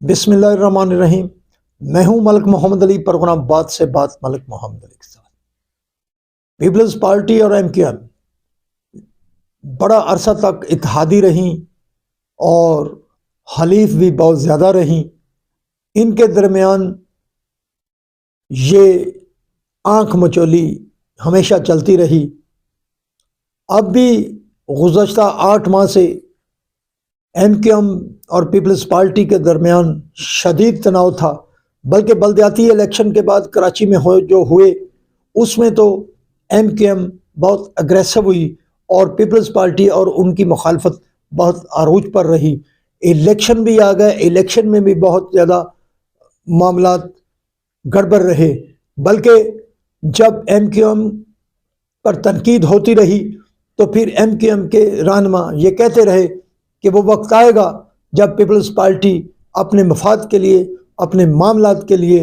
بسم اللہ الرحمن الرحیم۔ میں ہوں ملک محمد علی، پروگرام بات سے بات ملک محمد علی کے ساتھ۔ پیپلز پارٹی اور ایم کیو ایم بڑا عرصہ تک اتحادی رہیں اور حلیف بھی بہت زیادہ رہیں۔ ان کے درمیان یہ آنکھ مچولی ہمیشہ چلتی رہی۔ اب بھی گزشتہ 8 ماہ سے ایم کیو ایم اور پیپلز پارٹی کے درمیان شدید تناؤ تھا، بلکہ بلدیاتی الیکشن کے بعد کراچی میں جو ہوئے اس میں تو ایم کیو ایم بہت اگریسو ہوئی اور پیپلز پارٹی اور ان کی مخالفت بہت عروج پر رہی۔ الیکشن بھی آ گئے، الیکشن میں بھی بہت زیادہ معاملات گڑبڑ رہے، بلکہ جب ایم کیو ایم پر تنقید ہوتی رہی تو پھر ایم کیو ایم کے رہنما یہ کہتے رہے کہ وہ وقت آئے گا جب پیپلز پارٹی اپنے مفاد کے لیے، اپنے معاملات کے لیے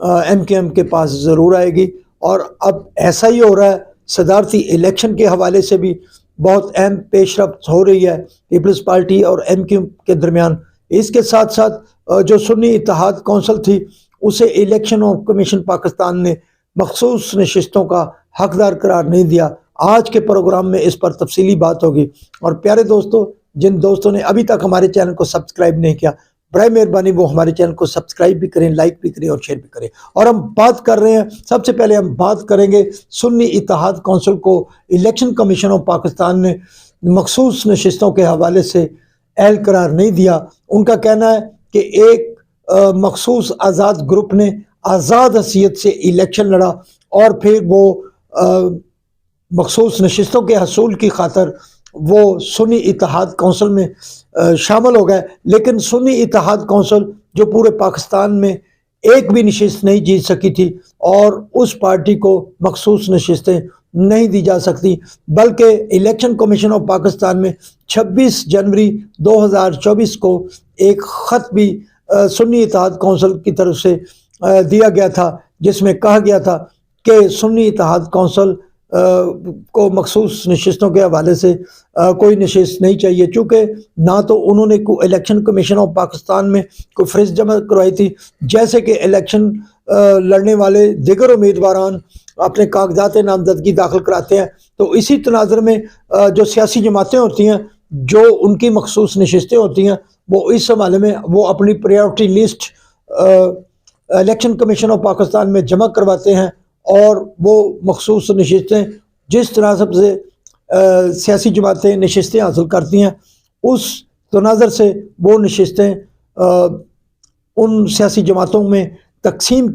ایم کیو ایم کے پاس ضرور آئے گی، اور اب ایسا ہی ہو رہا ہے۔ صدارتی الیکشن کے حوالے سے بھی بہت اہم پیش رفت ہو رہی ہے پیپلز پارٹی اور ایم کیو ایم کے درمیان۔ اس کے ساتھ ساتھ جو سنی اتحاد کونسل تھی اسے الیکشن کمیشن پاکستان نے مخصوص نشستوں کا حقدار قرار نہیں دیا۔ آج کے پروگرام میں اس پر تفصیلی بات ہوگی، اور پیارے دوستو، جن دوستوں نے ابھی تک ہمارے چینل کو سبسکرائب نہیں کیا، برائے مہربانی وہ ہمارے چینل کو سبسکرائب بھی کریں، لائک بھی کریں اور شیئر بھی کریں۔ اور ہم بات کر رہے ہیں، سب سے پہلے ہم بات کریں گے سنی اتحاد کونسل کو الیکشن کمیشن آف پاکستان نے مخصوص نشستوں کے حوالے سے اہل قرار نہیں دیا۔ ان کا کہنا ہے کہ ایک مخصوص آزاد گروپ نے آزاد حیثیت سے الیکشن لڑا اور پھر وہ مخصوص نشستوں کے حصول کی خاطر وہ سنی اتحاد کونسل میں شامل ہو گئے، لیکن سنی اتحاد کونسل جو پورے پاکستان میں ایک بھی نشست نہیں جیت سکی تھی، اور اس پارٹی کو مخصوص نشستیں نہیں دی جا سکتی، بلکہ الیکشن کمیشن آف پاکستان میں 26 جنوری 2024 کو ایک خط بھی سنی اتحاد کونسل کی طرف سے دیا گیا تھا، جس میں کہا گیا تھا کہ سنی اتحاد کونسل کو مخصوص نشستوں کے حوالے سے کوئی نشست نہیں چاہیے، چونکہ نہ تو انہوں نے کوئی الیکشن کمیشن آف پاکستان میں کوئی فہرست جمع کروائی تھی، جیسے کہ الیکشن لڑنے والے دیگر امیدواران اپنے کاغذات نامزدگی داخل کراتے ہیں، تو اسی تناظر میں جو سیاسی جماعتیں ہوتی ہیں، جو ان کی مخصوص نشستیں ہوتی ہیں، وہ اس حوالے میں وہ اپنی priority list election commission of Pakistan میں جمع کرواتے ہیں، اور وہ مخصوص نشستیں جس تناظر سے سیاسی جماعتیں نشستیں حاصل کرتی ہیں، اس تناظر سے وہ نشستیں ان سیاسی جماعتوں میں تقسیم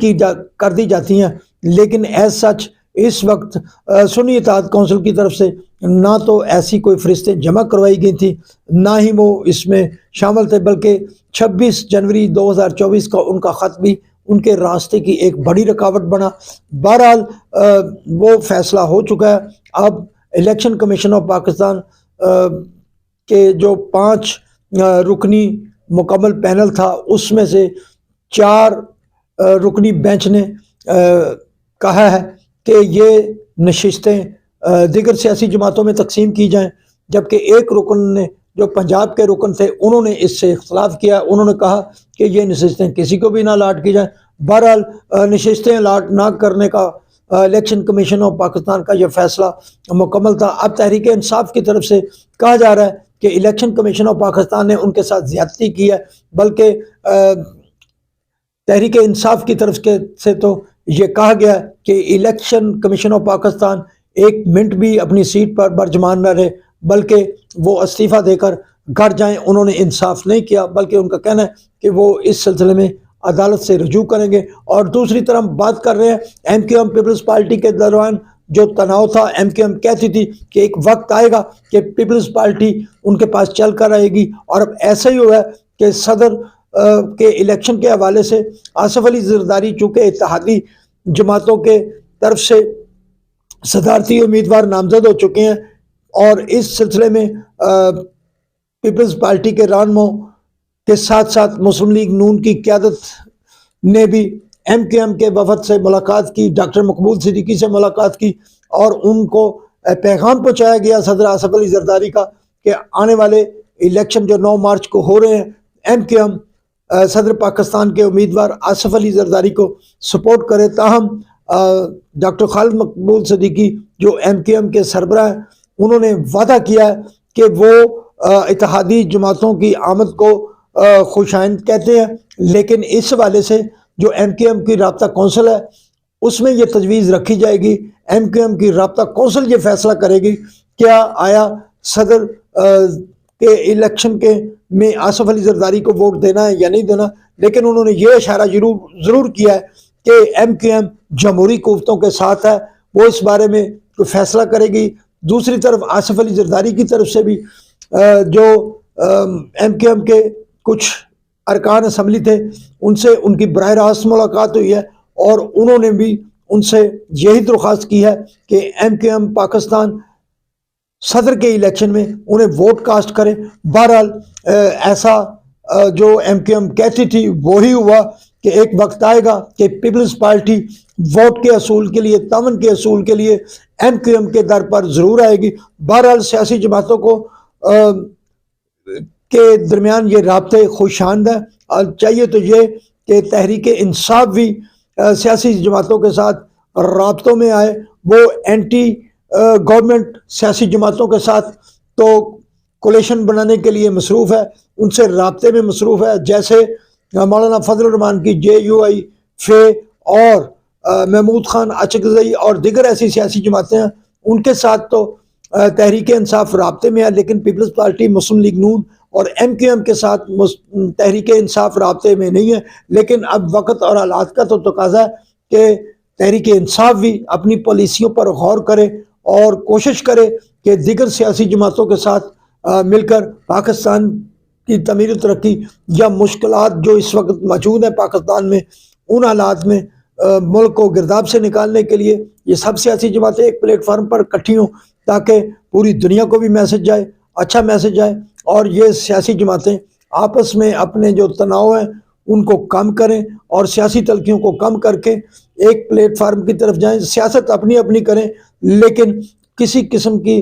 کر دی جاتی ہیں۔ لیکن ایز سچ اس وقت سنی اتحاد کونسل کی طرف سے نہ تو ایسی کوئی فہرستیں جمع کروائی گئی تھی، نہ ہی وہ اس میں شامل تھے، بلکہ 26 جنوری 2024 کا ان کا خط بھی ان کے راستے کی ایک بڑی رکاوٹ بنا۔ بہرحال وہ فیصلہ ہو چکا ہے۔ اب الیکشن کمیشن آف پاکستان کے جو 5 رکنی مکمل پینل تھا، اس میں سے 4 رکنی بینچ نے کہا ہے کہ یہ نشستیں دیگر سیاسی جماعتوں میں تقسیم کی جائیں، جبکہ ایک رکن نے، جو پنجاب کے رکن تھے، انہوں نے اس سے اختلاف کیا۔ انہوں نے کہا کہ یہ نشستیں کسی کو بھی نہ الاٹ کی جائیں۔ بہرحال نشستیں الاٹ نہ کرنے کا الیکشن کمیشن آف پاکستان کا یہ فیصلہ مکمل تھا۔ اب تحریک انصاف کی طرف سے کہا جا رہا ہے کہ الیکشن کمیشن آف پاکستان نے ان کے ساتھ زیادتی کی ہے، بلکہ تحریک انصاف کی طرف سے تو یہ کہا گیا کہ election commission of Pakistan 1 minute بھی اپنی سیٹ پر برجمان نہ رہے، بلکہ وہ استعفیٰ دے کر گھر جائیں۔ انہوں نے انصاف نہیں کیا، بلکہ ان کا کہنا ہے کہ وہ اس سلسلے میں عدالت سے رجوع کریں گے۔ اور دوسری طرف بات کر رہے ہیں M Q M Peoples Party کے دوران جو تناؤ تھا، ایم کیو ایم کہتی تھی کہ ایک وقت آئے گا کہ پیپلز پارٹی ان کے پاس چل کر آئے گی، اور اب ایسا ہی ہوا ہے کہ صدر کے الیکشن کے حوالے سے آصف علی زرداری چونکہ اتحادی جماعتوں کے طرف سے صدارتی امیدوار نامزد ہو چکے ہیں، اور اس سلسلے میں پیپلز پارٹی کے رہنماؤں کے ساتھ ساتھ مسلم لیگ نون کی قیادت نے بھی ایم کیو ایم کے وفد سے ملاقات کی، ڈاکٹر مقبول صدیقی سے ملاقات کی، اور ان کو پیغام پہنچایا گیا صدر آصف علی زرداری کا کہ آنے والے الیکشن جو 9 مارچ کو ہو رہے ہیں، ایم کیو ایم صدر پاکستان کے امیدوار آصف علی زرداری کو سپورٹ کرے، تاہم ڈاکٹر خالد مقبول صدیقی جو MQM کے سربراہ ہیں، انہوں نے وعدہ کیا ہے کہ وہ اتحادی جماعتوں کی آمد کو خوش آئند کہتے ہیں، لیکن اس حوالے سے جو MQM کی رابطہ کونسل ہے اس میں یہ تجویز رکھی جائے گی، MQM کی رابطہ کونسل یہ فیصلہ کرے گی کیا آیا صدر کے الیکشن کے میں آصف علی زرداری کو ووٹ دینا ہے یا نہیں دینا، لیکن انہوں نے یہ اشارہ ضرور کیا ہے کہ MQM جمہوری قوتوں کے ساتھ ہے، وہ اس بارے میں کوئی فیصلہ کرے گی۔ دوسری طرف آصف علی زرداری کی طرف سے بھی جو MQM کے کچھ ارکان اسمبلی تھے ان سے ان کی براہ راست ملاقات ہوئی ہے اور انہوں نے بھی ان سے یہی درخواست کی ہے کہ MQM پاکستان صدر کے الیکشن میں انہیں ووٹ کاسٹ کرے۔ بہرحال ایسا جو MQM کہتی تھی وہی ہوا کہ ایک وقت آئے گا کہ پیپلز پارٹی ووٹ کے اصول کے لیے، تعاون کے اصول کے لیے MQM کے در پر ضرور آئے گی۔ بہرحال سیاسی جماعتوں کو کے درمیان یہ رابطے خوش آمد ہے، اور چاہیے تو یہ کہ تحریک انصاف بھی سیاسی جماعتوں کے ساتھ رابطوں میں آئے، وہ اینٹی گورنمنٹ سیاسی جماعتوں کے ساتھ تو کولیشن بنانے کے لیے مصروف ہے، ان سے رابطے میں مصروف ہے، جیسے مولانا فضل الرحمان کی JUI فے اور محمود خان اچکزئی اور دیگر ایسی سیاسی جماعتیں ہیں، ان کے ساتھ تو تحریک انصاف رابطے میں ہے، لیکن پیپلز پارٹی، مسلم لیگ نون اور MQM کے ساتھ تحریک انصاف رابطے میں نہیں ہے۔ لیکن اب وقت اور حالات کا تو تقاضا ہے کہ تحریک انصاف بھی اپنی پالیسیوں پر غور کرے اور کوشش کرے کہ دیگر سیاسی جماعتوں کے ساتھ مل کر پاکستان کی تعمیر و ترقی یا مشکلات جو اس وقت موجود ہیں پاکستان میں، ان حالات میں ملک کو گرداب سے نکالنے کے لیے یہ سب سیاسی جماعتیں ایک پلیٹ فارم پر اکٹھی ہوں، تاکہ پوری دنیا کو بھی میسج جائے، اچھا میسج جائے، اور یہ سیاسی جماعتیں آپس میں اپنے جو تناؤ ہیں ان کو کم کریں اور سیاسی تلخیوں کو کم کر کے ایک پلیٹ فارم کی طرف جائیں۔ سیاست اپنی اپنی کریں، لیکن کسی قسم کی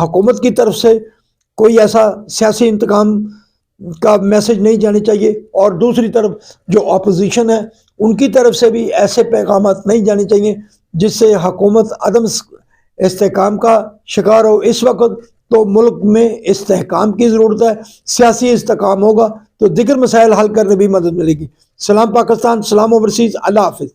حکومت کی طرف سے کوئی ایسا سیاسی انتقام کا میسج نہیں جانے چاہیے، اور دوسری طرف جو اپوزیشن ہے ان کی طرف سے بھی ایسے پیغامات نہیں جانے چاہیے جس سے حکومت عدم استحکام کا شکار ہو۔ اس وقت تو ملک میں استحکام کی ضرورت ہے، سیاسی استحکام ہوگا تو دیگر مسائل حل کرنے بھی مدد ملے گی۔ سلام پاکستان، سلام اوورسیز، اللہ حافظ۔